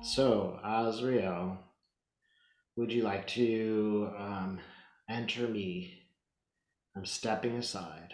So, Azrael, would you like to enter me? I'm stepping aside.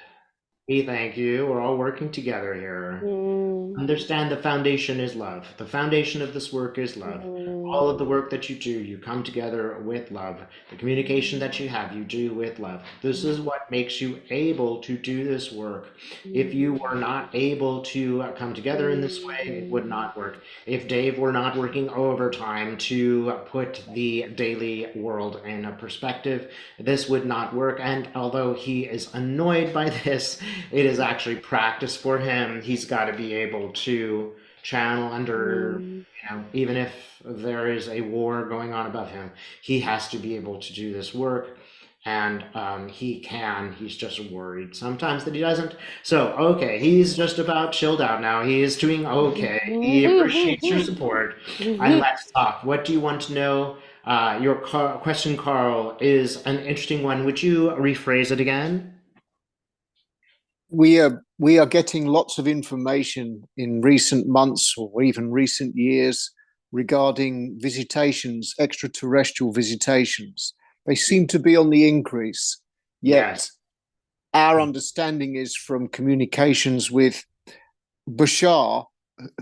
We thank you. We're all working together here. Mm, Understand the foundation is love. The foundation of this work is love. mm, All of the work that you do, you come together with love. The communication that you have, you do with love. This is what makes you able to do this work. If you were not able to come together in this way, it would not work. If Dave were not working overtime to put the daily world in a perspective, this would not work. And although he is annoyed by this, it is actually practice for him. He's got to be able to channel under, mm. even if there is a war going on above him, he has to be able to do this work. And he can, he's just worried sometimes that he doesn't. So, okay, he's just about chilled out now. He is doing okay. He appreciates your support. And let's talk. What do you want to know? Your question, Carl, is an interesting one. Would you rephrase it again? We are getting lots of information in recent months or even recent years regarding visitations, extraterrestrial visitations. They seem to be on the increase. Yet Yes. our understanding is from communications with Bashar,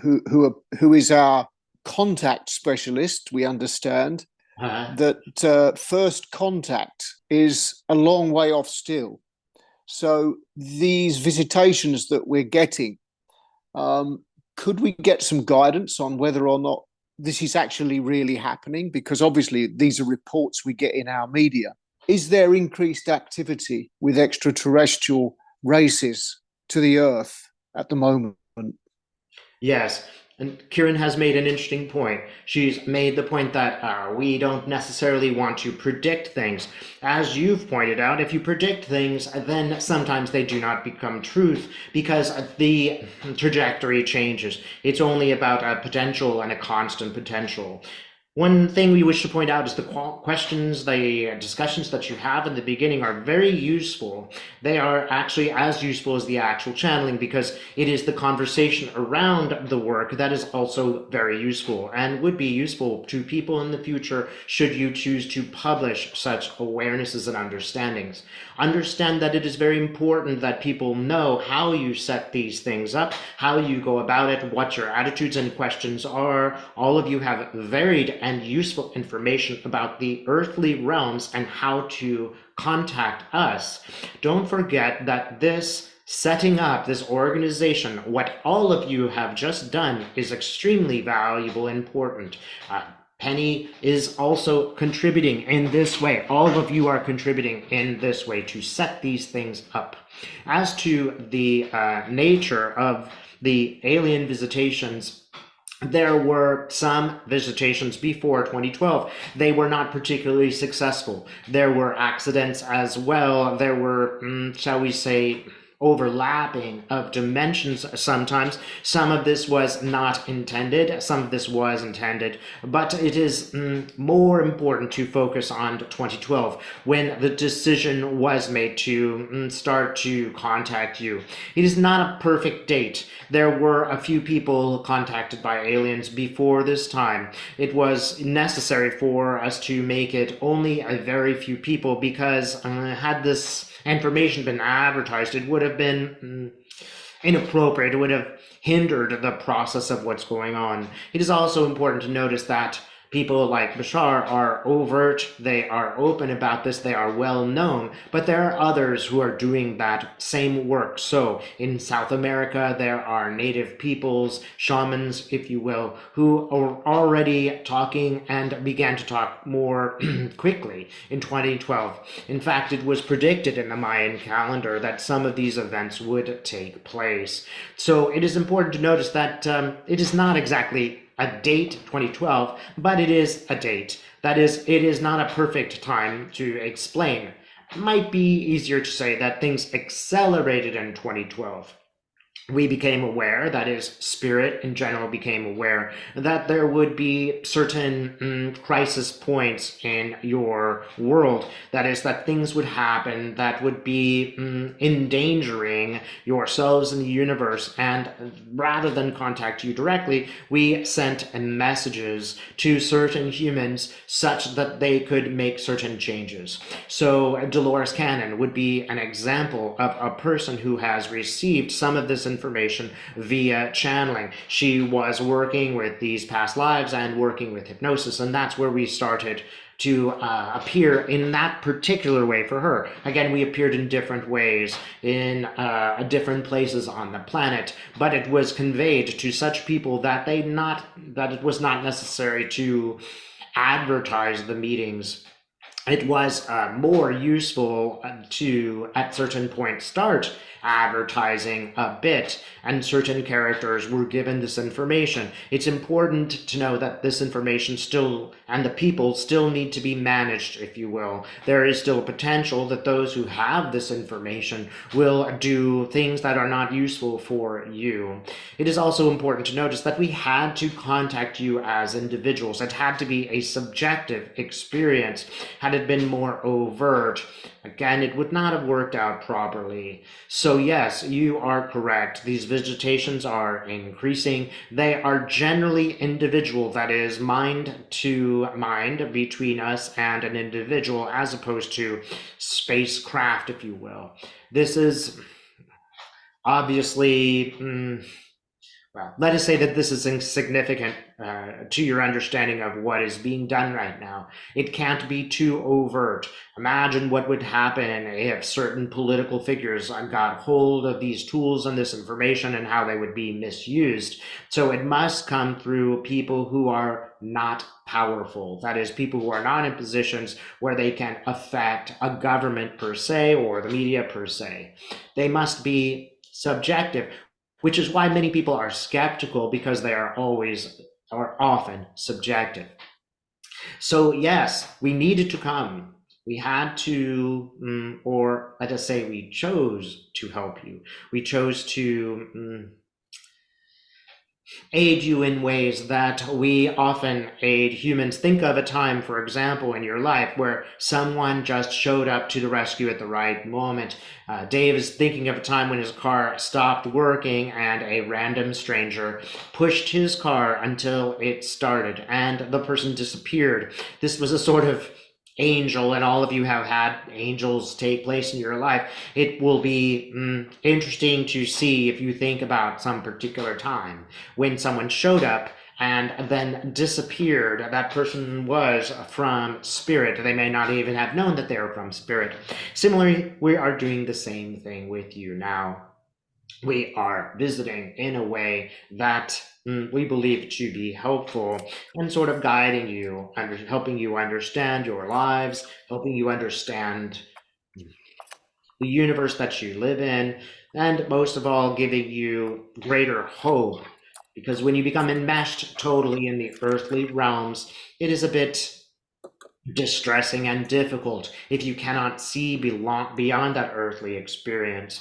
who is our contact specialist. We understand Uh, that first contact is a long way off still. So these visitations that we're getting, could we get some guidance on whether or not this is actually really happening? Because obviously these are reports we get in our media. Is there increased activity with extraterrestrial races to the Earth at the moment? Yes, and Kieran has made an interesting point. She's made the point that we don't necessarily want to predict things. As you've pointed out, if you predict things, then sometimes they do not become truth because the trajectory changes. It's only about a potential and a constant potential. One thing we wish to point out is the questions, the discussions that you have in the beginning are very useful. They are actually as useful as the actual channeling because it is the conversation around the work that is also very useful and would be useful to people in the future should you choose to publish such awarenesses and understandings. Understand that it is very important that people know how you set these things up, how you go about it, what your attitudes and questions are. All of you have varied and useful information about the earthly realms and how to contact us. Don't forget that this setting up this organization, what all of you have just done, is extremely valuable and important. Penny is also contributing in this way. All of you are contributing in this way to set these things up. As to the nature of the alien visitations, there were some visitations before 2012. They were not particularly successful. There were accidents as well. There were, shall we say, overlapping of dimensions sometimes. Some of this was not intended, some of this was intended, but it is more important to focus on 2012 when the decision was made to start to contact you. It is not a perfect date. There were a few people contacted by aliens before this time. It was necessary for us to make it only a very few people because had this information been advertised, it would have been inappropriate. It would have hindered the process of what's going on. It is also important to notice that people like Bashar are overt, they are open about this, they are well known, but there are others who are doing that same work. So in South America, there are native peoples, shamans, if you will, who are already talking and began to talk more quickly in 2012. In fact, it was predicted in the Mayan calendar that some of these events would take place. So it is important to notice that it is not exactly a date 2012, but it is a date. That is, it is not a perfect time to explain. It might be easier to say that things accelerated in 2012. we became aware, that is, spirit in general became aware, that there would be certain crisis points in your world. That is, that things would happen that would be endangering yourselves and the universe. And rather than contact you directly, we sent messages to certain humans such that they could make certain changes. So Dolores Cannon would be an example of a person who has received some of this information via channeling. She was working with these past lives and working with hypnosis, and that's where we started to appear in that particular way for her. Again, we appeared in different ways in different places on the planet, but it was conveyed to such people that it was not necessary to advertise the meetings. It was more useful to, at certain points, start advertising a bit, and certain characters were given this information. It's important to know that this information still, and the people still need to be managed, if you will. There is still a potential that those who have this information will do things that are not useful for you. It is also important to notice that we had to contact you as individuals. It had to be a subjective experience. Had it been more overt, again, it would not have worked out properly. So yes, you are correct. These visitations are increasing. They are generally individual, that is, mind to mind between us and an individual, as opposed to spacecraft, if you will. This is obviously well, let us say that this is insignificant to your understanding of what is being done right now. It can't be too overt. Imagine what would happen if certain political figures got hold of these tools and this information and how they would be misused. So it must come through people who are not powerful. That is, people who are not in positions where they can affect a government per se or the media per se. They must be subjective, which is why many people are skeptical, because they are always or often subjective. So yes, we needed to come. We had to, or let us say we chose to help you. We chose to aid you in ways that we often aid humans. Think of a time, for example, in your life where someone just showed up to the rescue at the right moment. Dave is thinking of a time when his car stopped working and a random stranger pushed his car until it started and the person disappeared. This was a sort of angel, and all of you have had angels take place in your life. It will be interesting to see, if you think about some particular time when someone showed up and then disappeared. That person was from spirit. They may not even have known that they were from spirit. Similarly, we are doing the same thing with you now. We are visiting in a way that we believe to be helpful, and sort of guiding you, helping you understand your lives, helping you understand the universe that you live in, and most of all, giving you greater hope. Because when you become enmeshed totally in the earthly realms, it is a bit distressing and difficult if you cannot see beyond that earthly experience.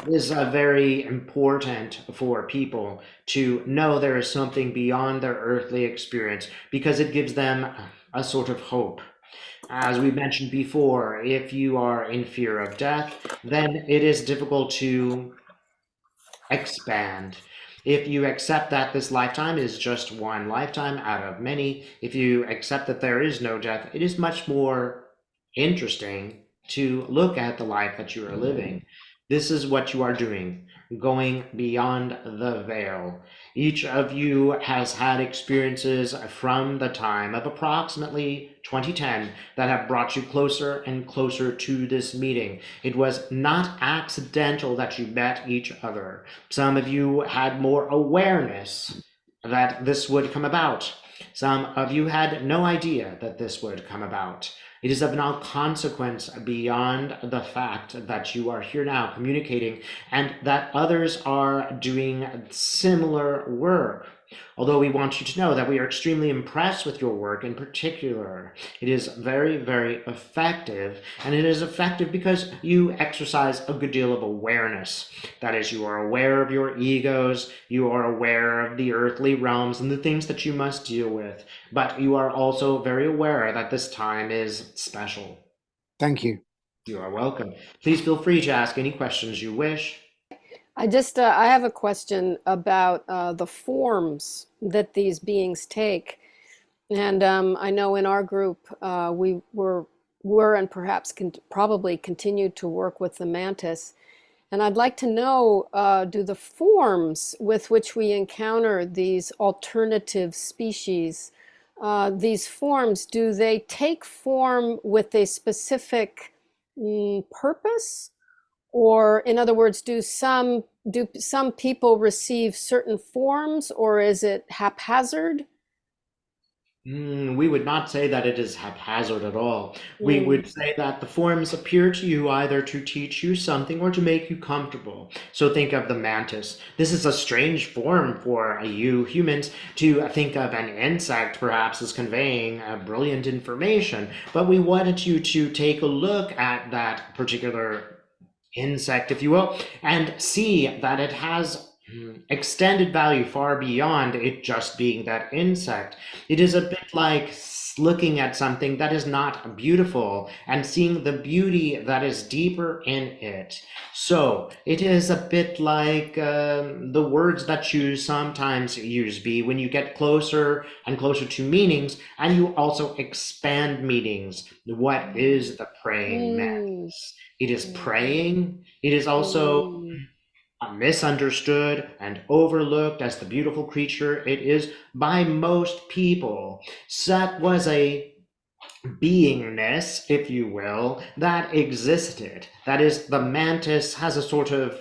It is very important for people to know there is something beyond their earthly experience, because it gives them a sort of hope. As we mentioned before, if you are in fear of death, then it is difficult to expand. If you accept that this lifetime is just one lifetime out of many, if you accept that there is no death, it is much more interesting to look at the life that you are living. This is what you are doing, going beyond the veil. Each of you has had experiences from the time of approximately 2010 that have brought you closer and closer to this meeting. It was not accidental that you met each other. Some of you had more awareness that this would come about. Some of you had no idea that this would come about. It is of no consequence beyond the fact that you are here now communicating, and that others are doing similar work. Although we want you to know that we are extremely impressed with your work in particular. It is very, very effective, and it is effective because you exercise a good deal of awareness. That is, you are aware of your egos, you are aware of the earthly realms and the things that you must deal with, but you are also very aware that this time is special. Thank you. You are welcome. Please feel free to ask any questions you wish. I have a question about the forms that these beings take. And I know in our group we were and perhaps probably continue to work with the mantis. And I'd like to know, do the forms with which we encounter these alternative species, these forms, do they take form with a specific purpose? Or in other words, do some people receive certain forms, or is it haphazard? We would not say that it is haphazard at all. We would Mm, say that the forms appear to you either to teach you something or to make you comfortable. So think of the mantis. This is a strange form for you humans to think of an insect perhaps as conveying brilliant information, but we wanted you to take a look at that particular insect, if you will, and see that it has extended value far beyond it just being that insect. It is a bit like looking at something that is not beautiful and seeing the beauty that is deeper in it. So it is a bit like the words that you sometimes use be when you get closer and closer to meanings and you also expand meanings. What is the praying mm, mantis? It is mm, praying. It is also mm, misunderstood and overlooked as the beautiful creature it is by most people. Set was a beingness, if you will, that existed. That is, the mantis has a sort of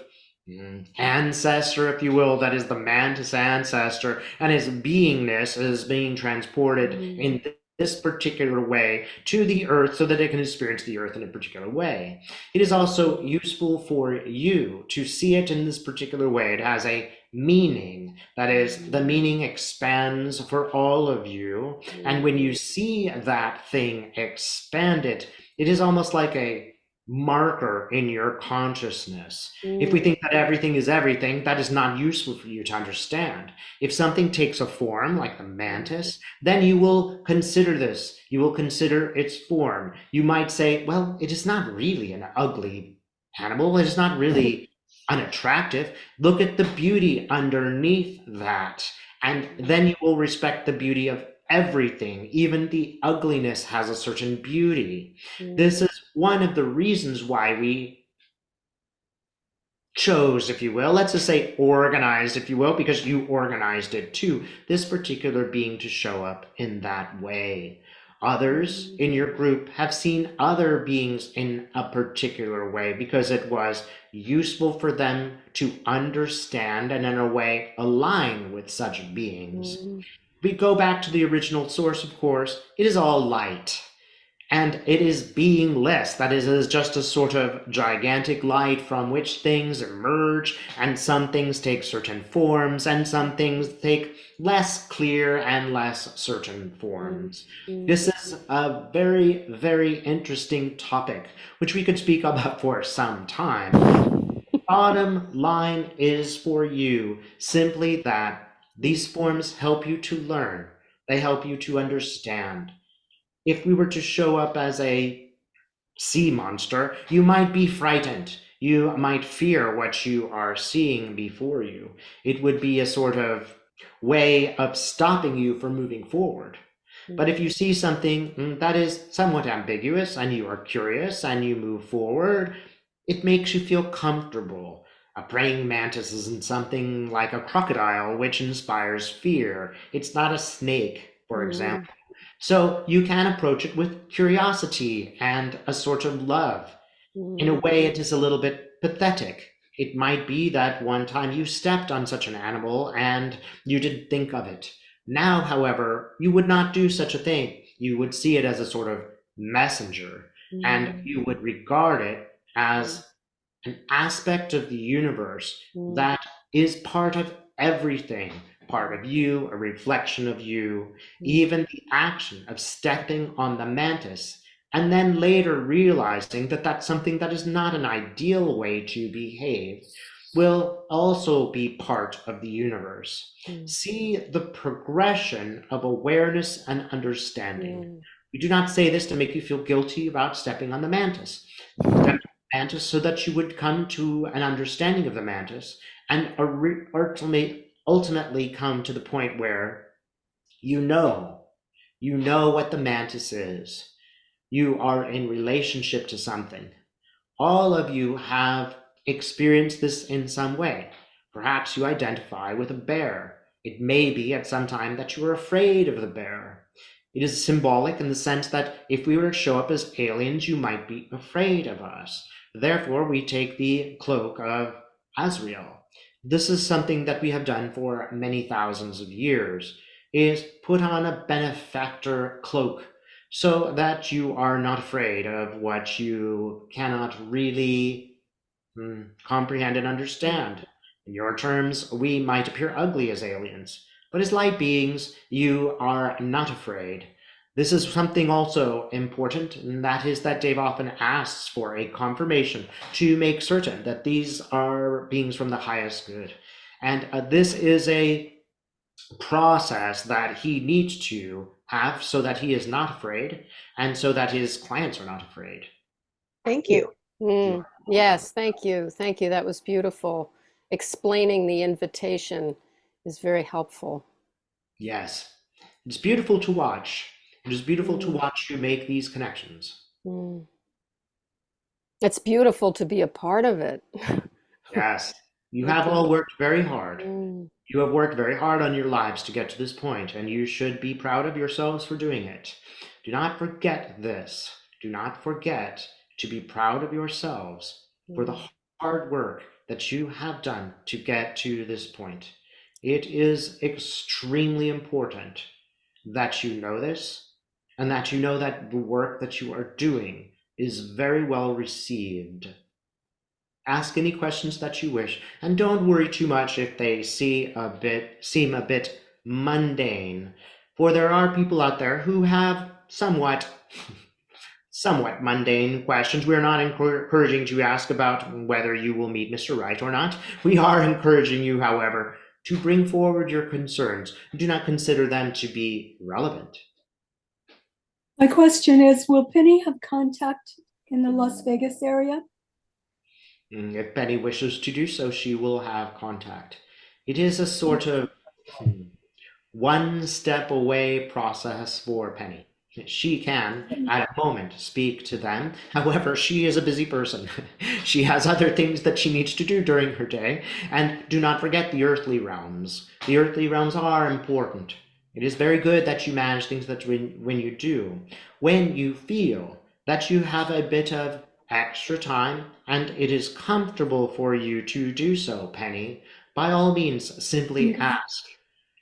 ancestor, if you will, that is the mantis ancestor, and his beingness is being transported mm, in this particular way to the earth so that it can experience the earth in a particular way. It is also useful for you to see it in this particular way. It has a meaning. That is, the mm, meaning expands for all of you. And when you mm, see that thing expanded, it is almost like a marker in your consciousness. If we mm, think that everything is everything, that is not useful for you to understand. If something takes a form, like the mm, mantis, then you will consider this. You will consider its form. You might say, well, it is not really an ugly animal. It is not really unattractive. Look at the beauty underneath that. And then you will respect the beauty of everything. Even the ugliness has a certain beauty. This mm, is one of the reasons why we chose, if you will, let's just say organized, if you will, because you organized it too, this particular being to show up in that way. Others mm, in your group have seen other beings in a particular way because it was useful for them to understand and, in a way, align with such beings. mm, We go back to the original source, of course. It is all light. And it is beingless. That is, it is just a sort of gigantic light from which things emerge, and some things take certain forms, and some things take less clear and less certain mm, forms. mm, This is a very, very interesting topic, which we could speak about for some time. Bottom line is for you simply that these forms help you to learn, they help you to understand. If we were to show up as a sea monster, you might be frightened. You might fear what you are seeing before you. It would be a sort of way of stopping you from moving forward. But if mm, you see something that is somewhat ambiguous and you are curious and you move forward, it makes you feel comfortable. A praying mantis isn't something like a crocodile, which inspires fear. It's not a snake, for example. mm, So you can approach it with curiosity and a sort of love. In a mm, way, it is a little bit pathetic. It might be that one time you stepped on such an animal and you didn't think of it. Now, however, you would not do such a thing. You would see it as a sort of messenger, and mm, you would regard it mm, as an aspect of the universe mm, that is part of everything, part of you, a reflection of you, even the action of stepping on the mantis, and then later realizing that that's something that is not an ideal way to behave, will also be part of the universe. See the progression of awareness and understanding. We do not say this to make you feel guilty about stepping on the mantis. Step on the mantis so that you would come to an understanding of the mantis and ultimately come to the point where you know what the mantis is. You are in relationship to something. All of you have experienced this in some way. Perhaps you identify with a bear. It may be at some time that you are afraid of the bear. It is symbolic in the sense that if we were to show up as aliens, you might be afraid of us. Therefore, we take the cloak of Asariel. This is something that we have done for many thousands of years, is put on a benefactor cloak so that you are not afraid of what you cannot really comprehend and understand. In your terms, we might appear ugly as aliens, but as light beings, you are not afraid. This is something also important, and that is that Dave often asks for a confirmation to make certain that these are beings from the highest good. And this is a process that he needs to have so that he is not afraid and so that his clients are not afraid. Thank you. Yes, thank you. Thank you. That was beautiful. Explaining the invitation is very helpful. Yes, it's beautiful to watch. It is beautiful to watch you make these connections. It's beautiful to be a part of it. Yes, you have all worked very hard. Mm. You have worked very hard on your lives to get to this point, and you should be proud of yourselves for doing it. Do not forget this. Do not forget to be proud of yourselves for the hard work that you have done to get to this point. It is extremely important that you know this and that you know that the work that you are doing is very well received. Ask any questions that you wish, and don't worry too much if they seem a bit mundane, for there are people out there who have somewhat mundane questions. We're not encouraging you to ask about whether you will meet Mr. Right or not. We are encouraging you, however, to bring forward your concerns. Do not consider them to be relevant. My question is, will Penny have contact in the Las Vegas area? If Penny wishes to do so, she will have contact. It is a sort of one step away process for Penny. She can, at a moment, speak to them. However, she is a busy person. She has other things that she needs to do during her day. And do not forget the earthly realms. The earthly realms are important. It is very good that you manage things that when you do. When you feel that you have a bit of extra time and it is comfortable for you to do so, Penny, by all means, simply ask.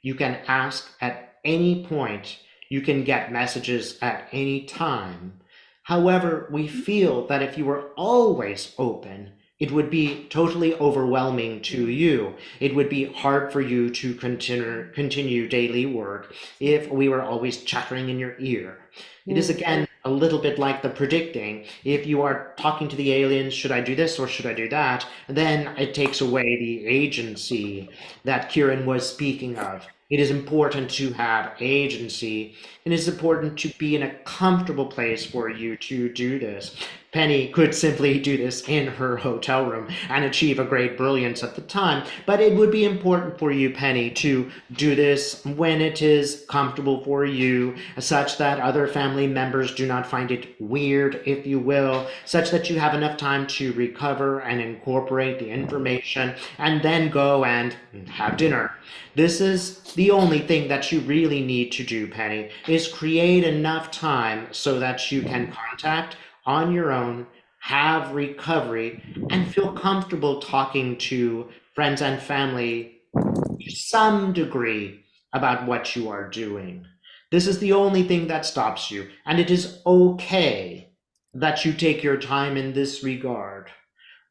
You can ask at any point. You can get messages at any time. However, we feel that if you were always open, it would be totally overwhelming to you. It would be hard for you to continue daily work if we were always chattering in your ear. It is again a little bit like the predicting. If you are talking to the aliens, should I do this or should I do that? Then it takes away the agency that Kieran was speaking of. It is important to have agency, and it is important to be in a comfortable place for you to do this. Penny could simply do this in her hotel room and achieve a great brilliance at the time, but it would be important for you, Penny, to do this when it is comfortable for you, such that other family members do not find it weird, if you will, such that you have enough time to recover and incorporate the information and then go and have dinner. This is the only thing that you really need to do, Penny, is create enough time so that you can contact on your own, have recovery, and feel comfortable talking to friends and family to some degree about what you are doing. This is the only thing that stops you, and it is okay that you take your time in this regard.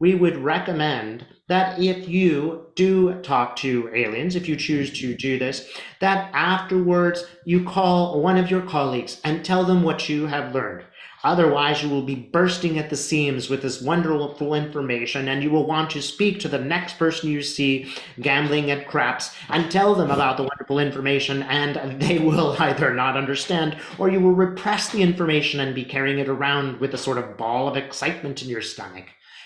we would recommend that if you do talk to aliens, if you choose to do this, that afterwards you call one of your colleagues and tell them what you have learned. Otherwise, you will be bursting at the seams with this wonderful information, and you will want to speak to the next person you see gambling at craps and tell them about the wonderful information, and they will either not understand, or you will repress the information and be carrying it around with a sort of ball of excitement in your stomach.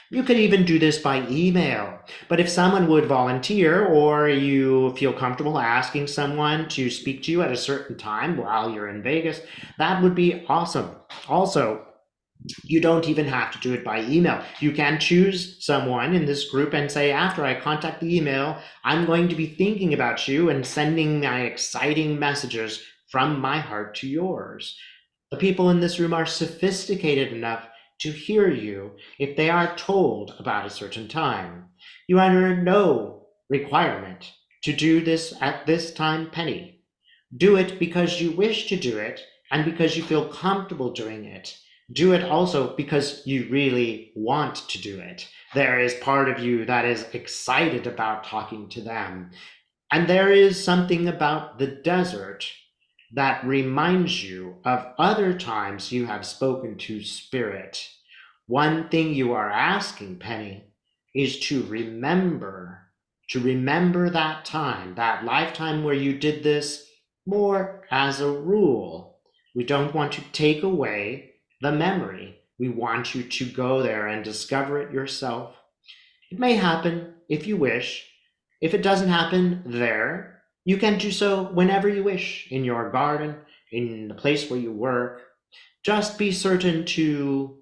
You could even do this by email, but if someone would volunteer, or you feel comfortable asking someone to speak to you at a certain time while you're in Vegas, that would be awesome. Also, you don't even have to do it by email. You can choose someone in this group and say, after I contact the email, I'm going to be thinking about you and sending my exciting messages from my heart to yours. The people in this room are sophisticated enough to hear you if they are told about a certain time. You are under no requirement to do this at this time, Penny. Do it because you wish to do it and because you feel comfortable doing it. Do it also because you really want to do it. There is part of you that is excited about talking to them. And there is something about the desert that reminds you of other times you have spoken to Spirit. One thing you are asking, Penny, is to remember that time, that lifetime where you did this more as a rule. We don't want to take away the memory. We want you to go there and discover it yourself. It may happen if you wish. If it doesn't happen there, you can do so whenever you wish, in your garden, in the place where you work. Just be certain to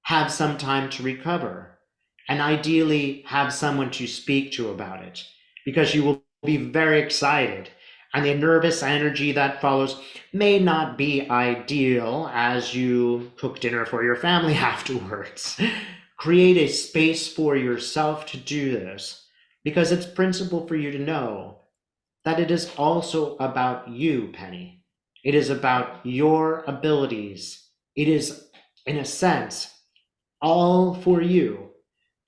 have some time to recover, and ideally have someone to speak to about it, because you will be very excited, and the nervous energy that follows may not be ideal as you cook dinner for your family afterwards. Create a space for yourself to do this, because it's principal for you to know that it is also about you, Penny. It is about your abilities. It is, in a sense, all for you.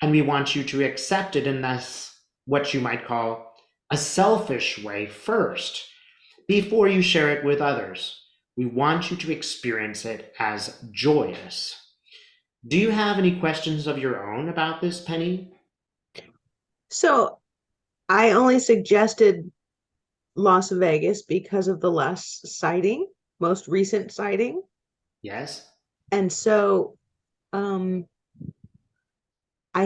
And we want you to accept it in this, what you might call a selfish way first, before you share it with others. We want you to experience it as joyous. Do you have any questions of your own about this, Penny? So I only suggested Las Vegas because of the most recent sighting. Yes? And so I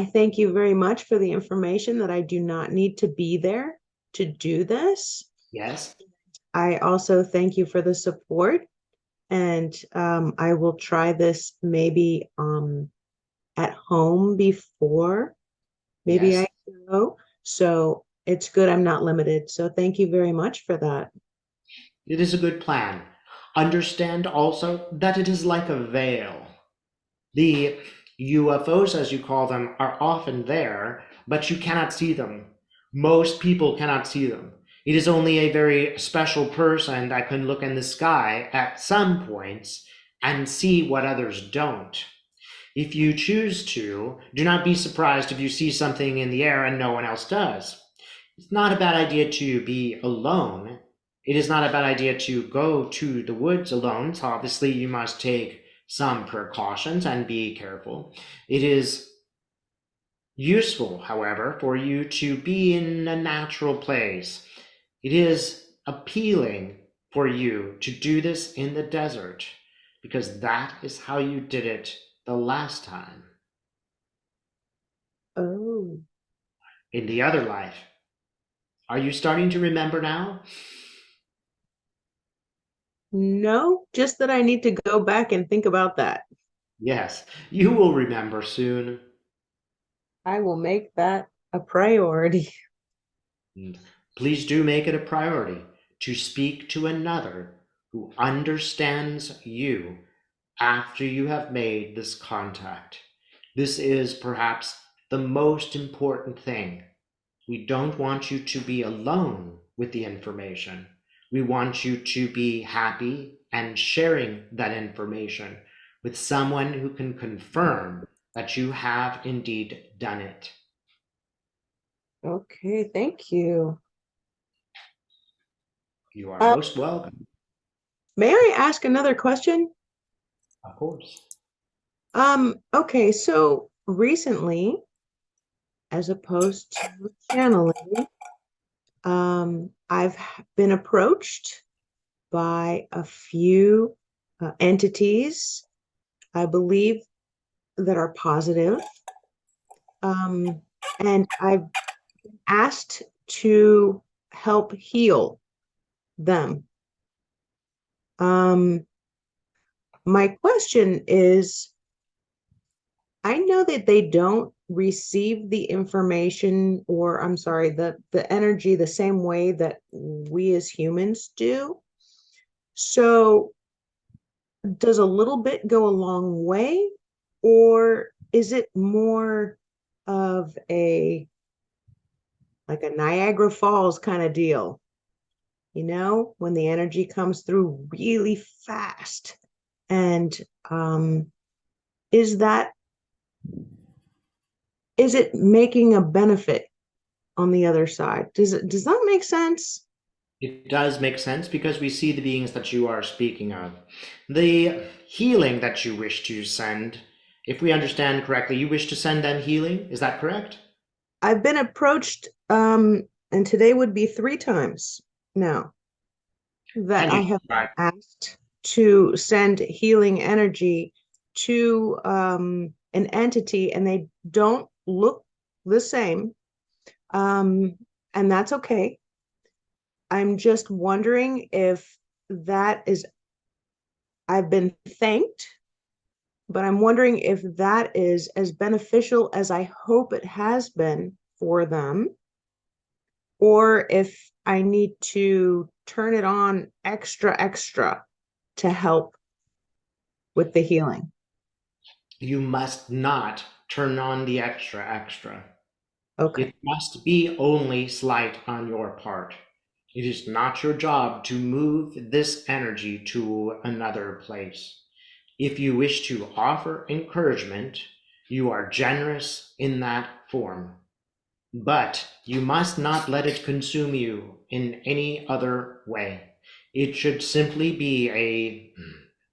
thank you very much for the information that I do not need to be there to do this. Yes? I also thank you for the support, and I will try this maybe at home before maybe Yes. I go. So it's good I'm not limited. So thank you very much for that. It is a good plan. Understand also that it is like a veil. The UFOs, as you call them, are often there, but you cannot see them. Most people cannot see them. It is only a very special person that can look in the sky at some points and see what others don't. If you choose to, do not be surprised if you see something in the air and no one else does. It's not a bad idea to be alone. It is not a bad idea to go to the woods alone. So obviously you must take some precautions and be careful. It is useful, however, for you to be in a natural place. It is appealing for you to do this in the desert, because that is how you did it the last time, Oh, in the other life. Are you starting to remember now? no, just that I need to go back and think about that. Yes, you will remember soon. I will make that a priority. And please do make it a priority to speak to another who understands you after you have made this contact. This is perhaps the most important thing. We don't want you to be alone with the information. We want you to be happy and sharing that information with someone who can confirm that you have indeed done it. Okay, thank you. You are most welcome, May I ask another question? of course. Okay, so recently, as opposed to channeling, I've been approached by a few entities, I believe, that are positive. And I've asked to help heal them. My question is, I know that they don't receive the information, or I'm sorry, the energy the same way that we as humans do. So does a little bit go a long way, or is it more of a like a Niagara Falls kind of deal? You know, when the energy comes through really fast. And is that is it making a benefit on the other side? Does that make sense? It does make sense because we see the beings that you are speaking of. The healing that you wish to send, if we understand correctly, you wish to send them healing, is that correct? I've been approached, and today would be 3 times now that And I you have been describe asked to send healing energy to an entity, and they don't look the same. And that's okay. I'm just wondering if that is, I've been thanked, but I'm wondering if that is as beneficial as I hope it has been for them, or if I need to turn it on extra to help with the healing. you must not turn on the extra. Okay. It must be only slight on your part. It is not your job to move this energy to another place. If you wish to offer encouragement, you are generous in that form. But you must not let it consume you in any other way. It should simply be a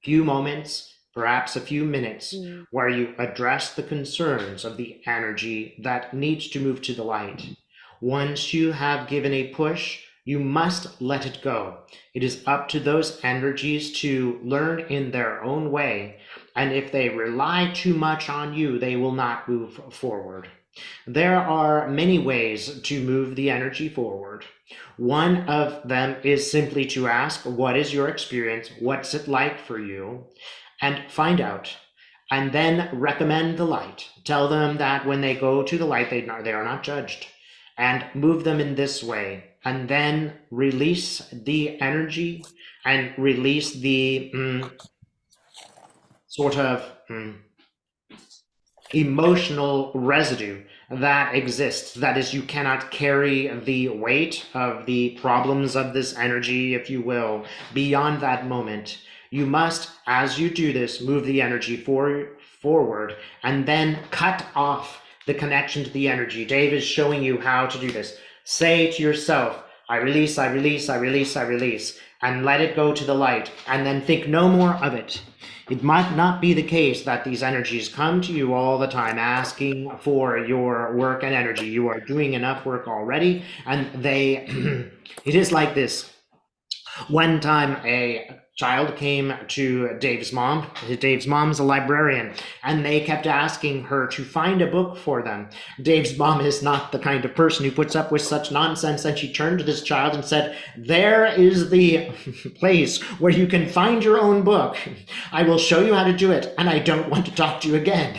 few moments, perhaps a few minutes, where you address the concerns of the energy that needs to move to the light. Once you have given a push, you must let it go. It is up to those energies to learn in their own way, and if they rely too much on you, they will not move forward. There are many ways to move the energy forward. One of them is simply to ask, what is your experience? What's it like for you? And find out. And then recommend the light. Tell them that when they go to the light, they are not judged. And move them in this way. And then release the energy and release the sort of emotional residue that exists. That is, you cannot carry the weight of the problems of this energy, if you will, beyond that moment. You must, as you do this, move the energy forward and then cut off the connection to the energy. Dave is showing you how to do this. Say to yourself, I release, I release, I release, I release, and let it go to the light, and then think no more of it. It might not be the case that these energies come to you all the time asking for your work and energy. You are doing enough work already, and it is like this. One time a child came to Dave's mom. Dave's mom's a librarian, and they kept asking her to find a book for them. Dave's mom is not the kind of person who puts up with such nonsense, and she turned to this child and said, there is the place where you can find your own book. I will show you how to do it, and I don't want to talk to you again.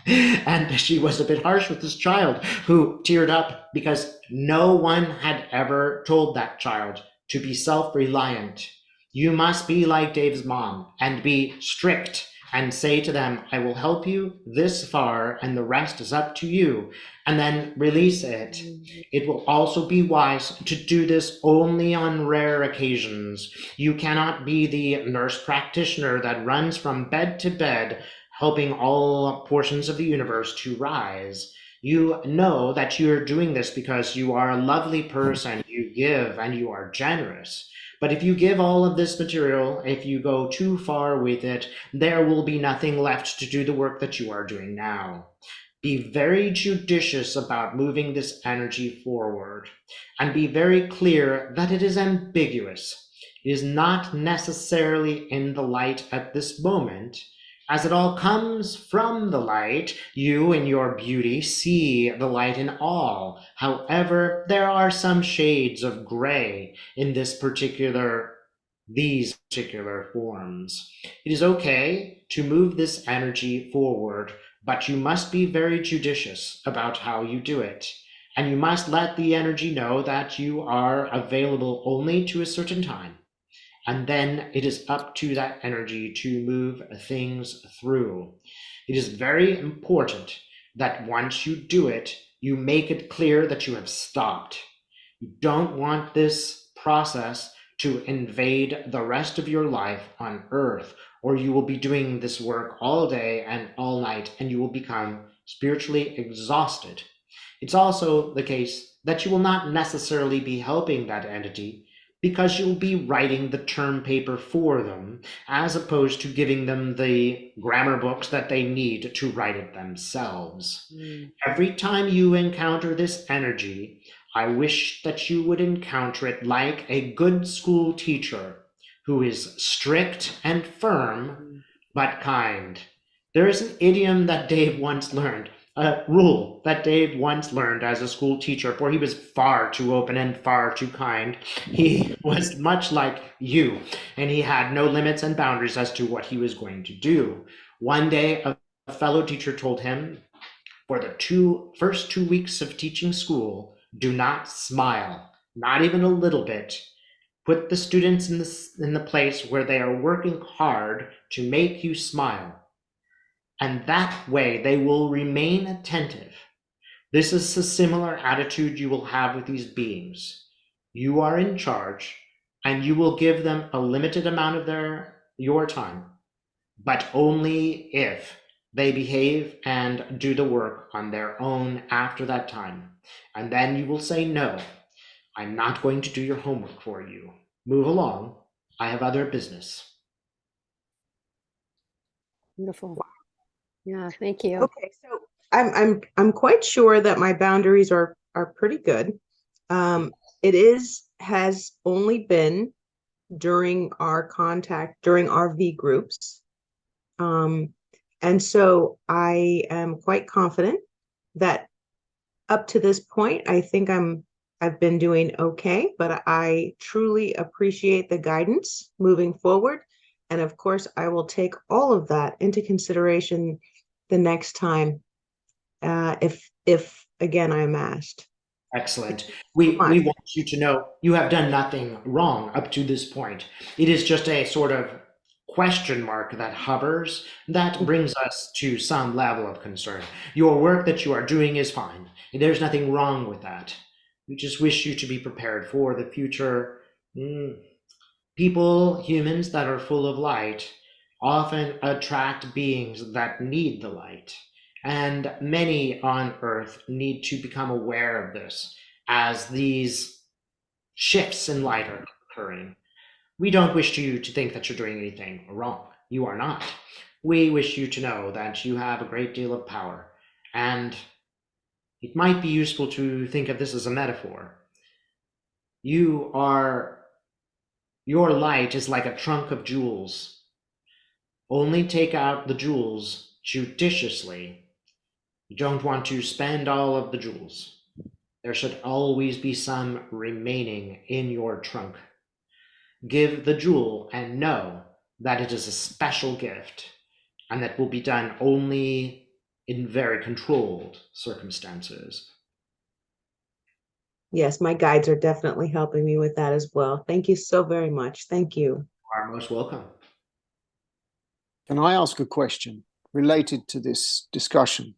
And she was a bit harsh with this child, who teared up because no one had ever told that child to be self-reliant. You must be like Dave's mom and be strict and say to them, I will help you this far and the rest is up to you, and then release it. It will also be wise to do this only on rare occasions. You cannot be the nurse practitioner that runs from bed to bed helping all portions of the universe to rise. You know that you're doing this because you are a lovely person, you give, and you are generous. But if you give all of this material, if you go too far with it, there will be nothing left to do the work that you are doing now. Be very judicious about moving this energy forward, and be very clear that it is ambiguous. It is not necessarily in the light at this moment. As it all comes from the light, you in your beauty see the light in all. However, there are some shades of gray in these particular forms. It is okay to move this energy forward, but you must be very judicious about how you do it. And you must let the energy know that you are available only to a certain time. And then it is up to that energy to move things through. It is very important that once you do it, you make it clear that you have stopped. You don't want this process to invade the rest of your life on Earth, or you will be doing this work all day and all night, and you will become spiritually exhausted. It's also the case that you will not necessarily be helping that entity, because you'll be writing the term paper for them, as opposed to giving them the grammar books that they need to write it themselves. Every time you encounter this energy, I wish that you would encounter it like a good school teacher who is strict and firm, but kind. There is an idiom that Dave once learned, a rule that Dave once learned as a school teacher, for he was far too open and far too kind. He was much like you, and he had no limits and boundaries as to what he was going to do. One day, a fellow teacher told him, for the first 2 weeks of teaching school, do not smile, not even a little bit. Put the students in the place where they are working hard to make you smile. And that way they will remain attentive. This is a similar attitude you will have with these beings. You are in charge, and you will give them a limited amount of your time, but only if they behave and do the work on their own after that time. And then you will say, no, I'm not going to do your homework for you. Move along. I have other business. Beautiful. Yeah, thank you. Okay, so I'm quite sure that my boundaries are pretty good. It has only been during our contact, during our V groups. And so I am quite confident that up to this point, I think I've been doing okay, but I truly appreciate the guidance moving forward. And of course, I will take all of that into consideration the next time, if again I'm asked. Excellent. We want you to know you have done nothing wrong up to this point. It is just a sort of question mark that hovers that brings us to some level of concern. Your work that you are doing is fine. There's nothing wrong with that. We just wish you to be prepared for the future. People, humans that are full of light, often attract beings that need the light. And many on Earth need to become aware of this as these shifts in light are occurring. We don't wish you to think that you're doing anything wrong. You are not. We wish you to know that you have a great deal of power, and it might be useful to think of this as a metaphor. Your light is like a trunk of jewels. Only take out the jewels judiciously. You don't want to spend all of the jewels. There should always be some remaining in your trunk. Give the jewel and know that it is a special gift, and that will be done only in very controlled circumstances. Yes, my guides are definitely helping me with that as well. Thank you so very much. Thank you. You are most welcome. Can I ask a question related to this discussion?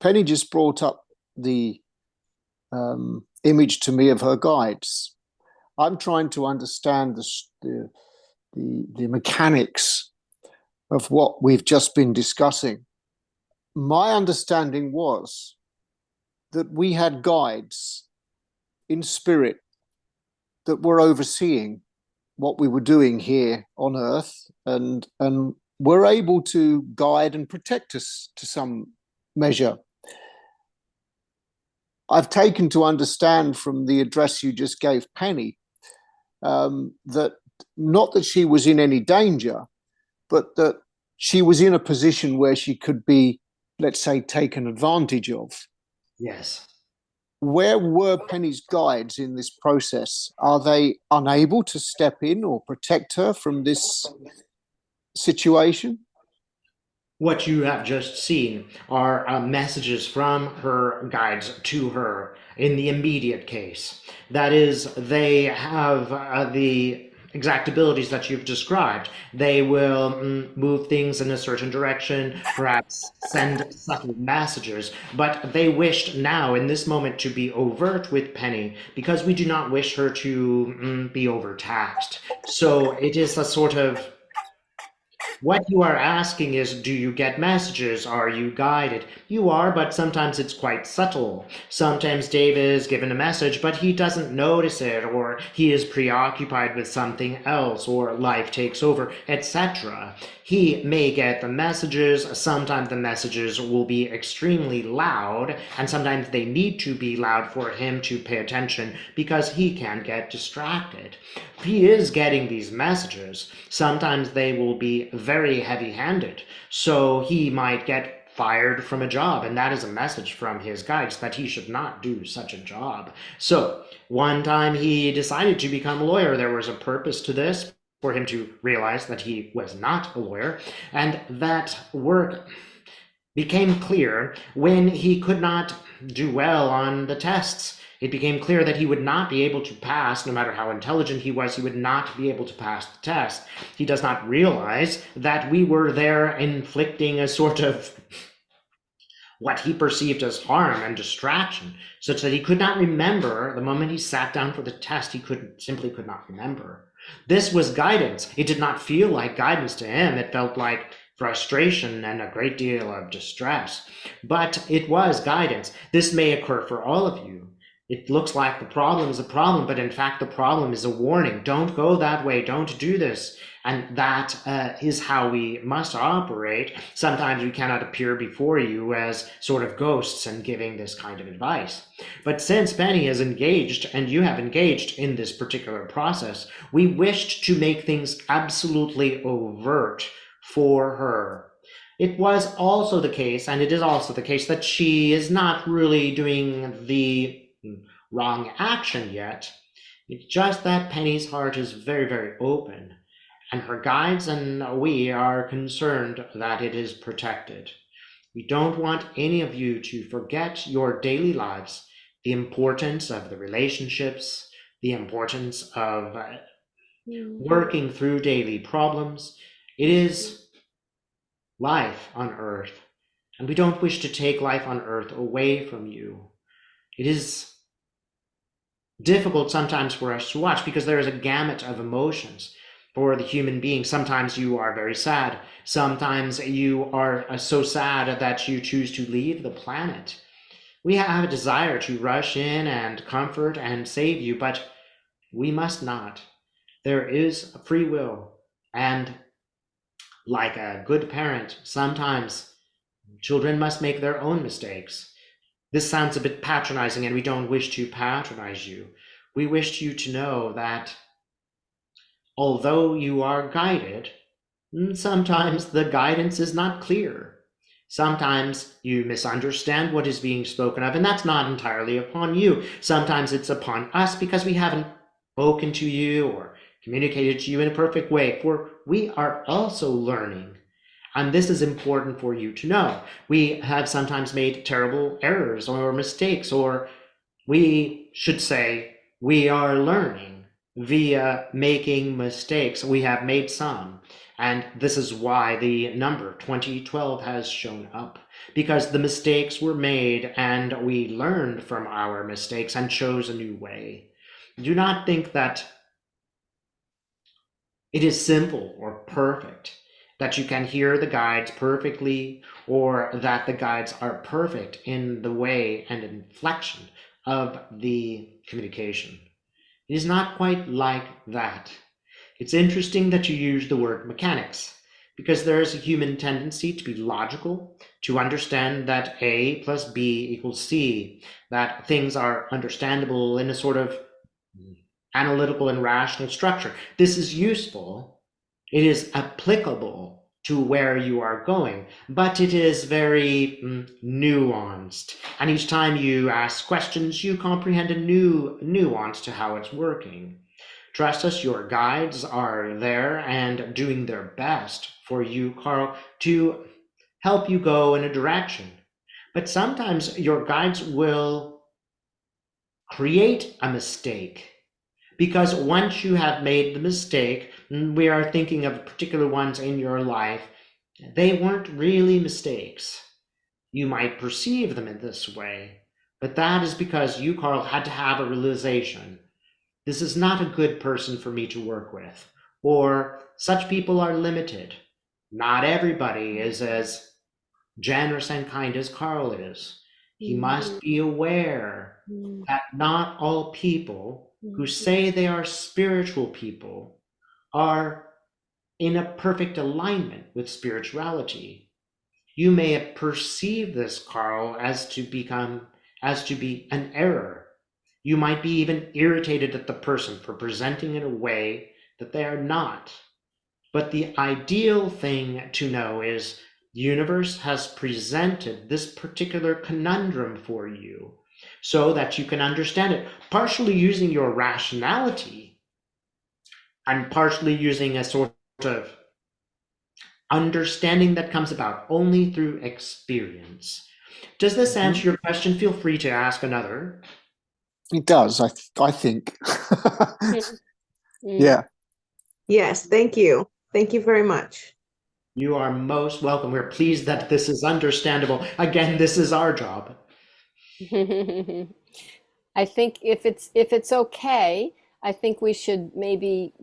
Penny just brought up the image to me of her guides. I'm trying to understand the mechanics of what we've just been discussing, my understanding was that we had guides in spirit that were overseeing what we were doing here on Earth, and were able to guide and protect us to some measure. I've taken to understand from the address you just gave Penny that not that she was in any danger, but that she was in a position where she could be, let's say, taken advantage of. Yes. Where were Penny's guides in this process? Are they unable to step in or protect her from this situation? What you have just seen are messages from her guides to her in the immediate case. That is, they have the exact abilities that you've described. They will move things in a certain direction, perhaps send subtle messages, but they wished now in this moment to be overt with Penny because we do not wish her to be overtaxed. So it is a sort of, what you are asking is, do you get messages? Are you guided? You are, but sometimes it's quite subtle. Sometimes Dave is given a message, but he doesn't notice it, or he is preoccupied with something else, or life takes over, etc. He may get the messages. Sometimes the messages will be extremely loud, and sometimes they need to be loud for him to pay attention because he can get distracted. He is getting these messages. Sometimes they will be very heavy-handed, so he might get fired from a job, and that is a message from his guides that he should not do such a job. So one time he decided to become a lawyer. There was a purpose to this, for him to realize that he was not a lawyer, and that work became clear when he could not do well on the tests. It became clear that he would not be able to pass, no matter how intelligent he was, he would not be able to pass the test. He does not realize that we were there inflicting a sort of what he perceived as harm and distraction, such that he could not remember the moment he sat down for the test. He simply could not remember. This was guidance. It did not feel like guidance to him. It felt like frustration and a great deal of distress. But it was guidance. This may occur for all of you. It looks like the problem is a problem, but in fact the problem is a warning. Don't go that way. Don't do this. And that is how we must operate. Sometimes we cannot appear before you as sort of ghosts and giving this kind of advice. But since Penny has engaged, and you have engaged in this particular process, we wished to make things absolutely overt for her. It was also the case, and it is also the case, that she is not really doing the wrong action yet. It's just that Penny's heart is very, very open, and her guides and we are concerned that it is protected. We don't want any of you to forget your daily lives, the importance of the relationships, the importance of working through daily problems. It is life on Earth, and we don't wish to take life on Earth away from you. It is difficult sometimes for us to watch because there is a gamut of emotions for the human being. Sometimes you are very sad. Sometimes you are so sad that you choose to leave the planet. We have a desire to rush in and comfort and save you, but we must not. There is a free will, and like a good parent, sometimes children must make their own mistakes. This sounds a bit patronizing, and we don't wish to patronize you. We wish you to know that although you are guided, sometimes the guidance is not clear. Sometimes you misunderstand what is being spoken of, and that's not entirely upon you. Sometimes it's upon us because we haven't spoken to you or communicated to you in a perfect way, for we are also learning. And this is important for you to know. We have sometimes made terrible errors or mistakes, or we should say we are learning via making mistakes. We have made some. And this is why the number 2012 has shown up, because the mistakes were made and we learned from our mistakes and chose a new way. Do not think that it is simple or perfect. that you can hear the guides perfectly, or that the guides are perfect in the way and inflection of the communication. It is not quite like that. It's interesting that you use the word mechanics, because there is a human tendency to be logical, to understand that A plus B equals C, that things are understandable in a sort of analytical and rational structure. This is useful. It is applicable to where you are going, but it is very nuanced. And each time you ask questions, you comprehend a new nuance to how it's working. Trust us, your guides are there and doing their best for you, Carl, to help you go in a direction. But sometimes your guides will create a mistake, because once you have made the mistake, we are thinking of particular ones in your life, they weren't really mistakes. You might perceive them in this way, but that is because you, Carl, had to have a realization. This is not a good person for me to work with, or such people are limited. Not everybody is as generous and kind as Carl is. He must be aware that not all people who say they are spiritual people are in a perfect alignment with spirituality. You may perceive this, Carl, as to be an error. You might be even irritated at the person for presenting in a way that they are not. But the ideal thing to know is the universe has presented this particular conundrum for you so that you can understand it, partially using your rationality and partially using a sort of understanding that comes about only through experience. Does this answer your question? Feel free to ask another. It does, I think. Yeah. Yes, thank you. Thank you very much. You are most welcome. We're pleased that this is understandable. Again, this is our job. I think if it's okay, I think we should maybe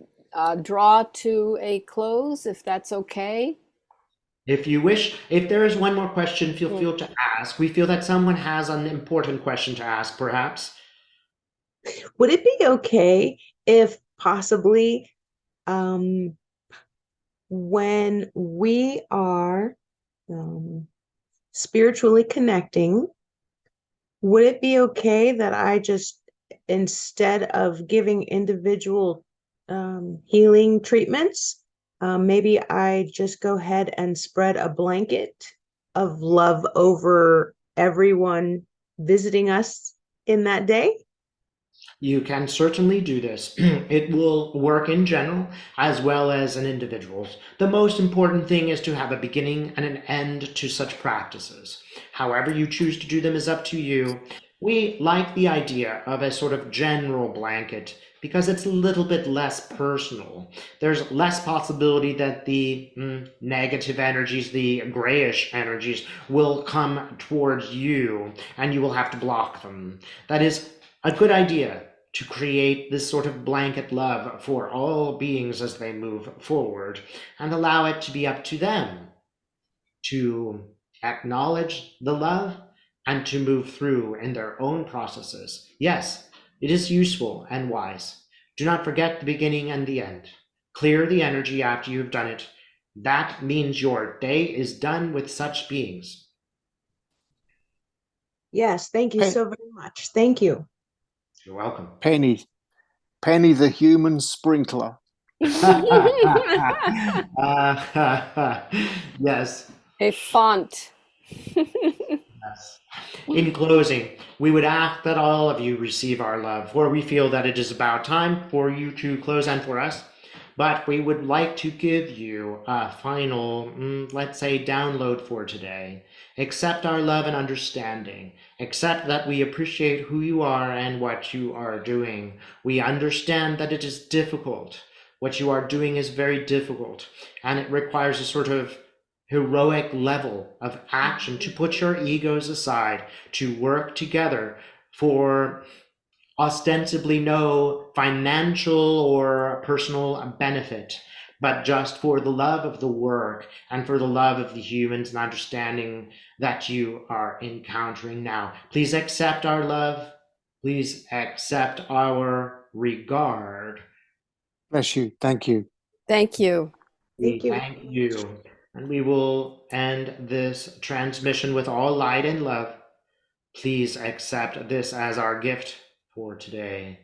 draw to a close, if that's okay. If you wish, if there is one more question, feel free to ask. We feel that someone has an important question to ask, perhaps. Would it be okay if possibly when we are spiritually connecting, would it be okay that I just, instead of giving individual healing treatments, maybe I just go ahead and spread a blanket of love over everyone visiting us in that day? You can certainly do this. It will work in general as well as in individuals. The most important thing is to have a beginning and an end to such practices. However you choose to do them is up to you. We like the idea of a sort of general blanket because it's a little bit less personal. There's less possibility that the negative energies, the grayish energies, will come towards you and you will have to block them. That is a good idea, to create this sort of blanket love for all beings as they move forward, and allow it to be up to them to acknowledge the love and to move through in their own processes. Yes, it is useful and wise. Do not forget the beginning and the end. Clear the energy after you've done it. That means your day is done with such beings. Yes, thank you so very much. Thank you. You're welcome. Penny the human sprinkler. Yes. A font. Yes. In closing, we would ask that all of you receive our love, for we feel that it is about time for you to close and for us. But we would like to give you a final, let's say, download for today. Accept our love and understanding. Accept that we appreciate who you are and what you are doing. We understand that it is difficult. What you are doing is very difficult, and it requires a sort of heroic level of action to put your egos aside, to work together for ostensibly no financial or personal benefit, but just for the love of the work and for the love of the humans and understanding that you are encountering now. Please accept our love. Please accept our regard. Bless you. Thank you. Thank you. We Thank you. thank you. And we will end this transmission with all light and love. Please accept this as our gift for today.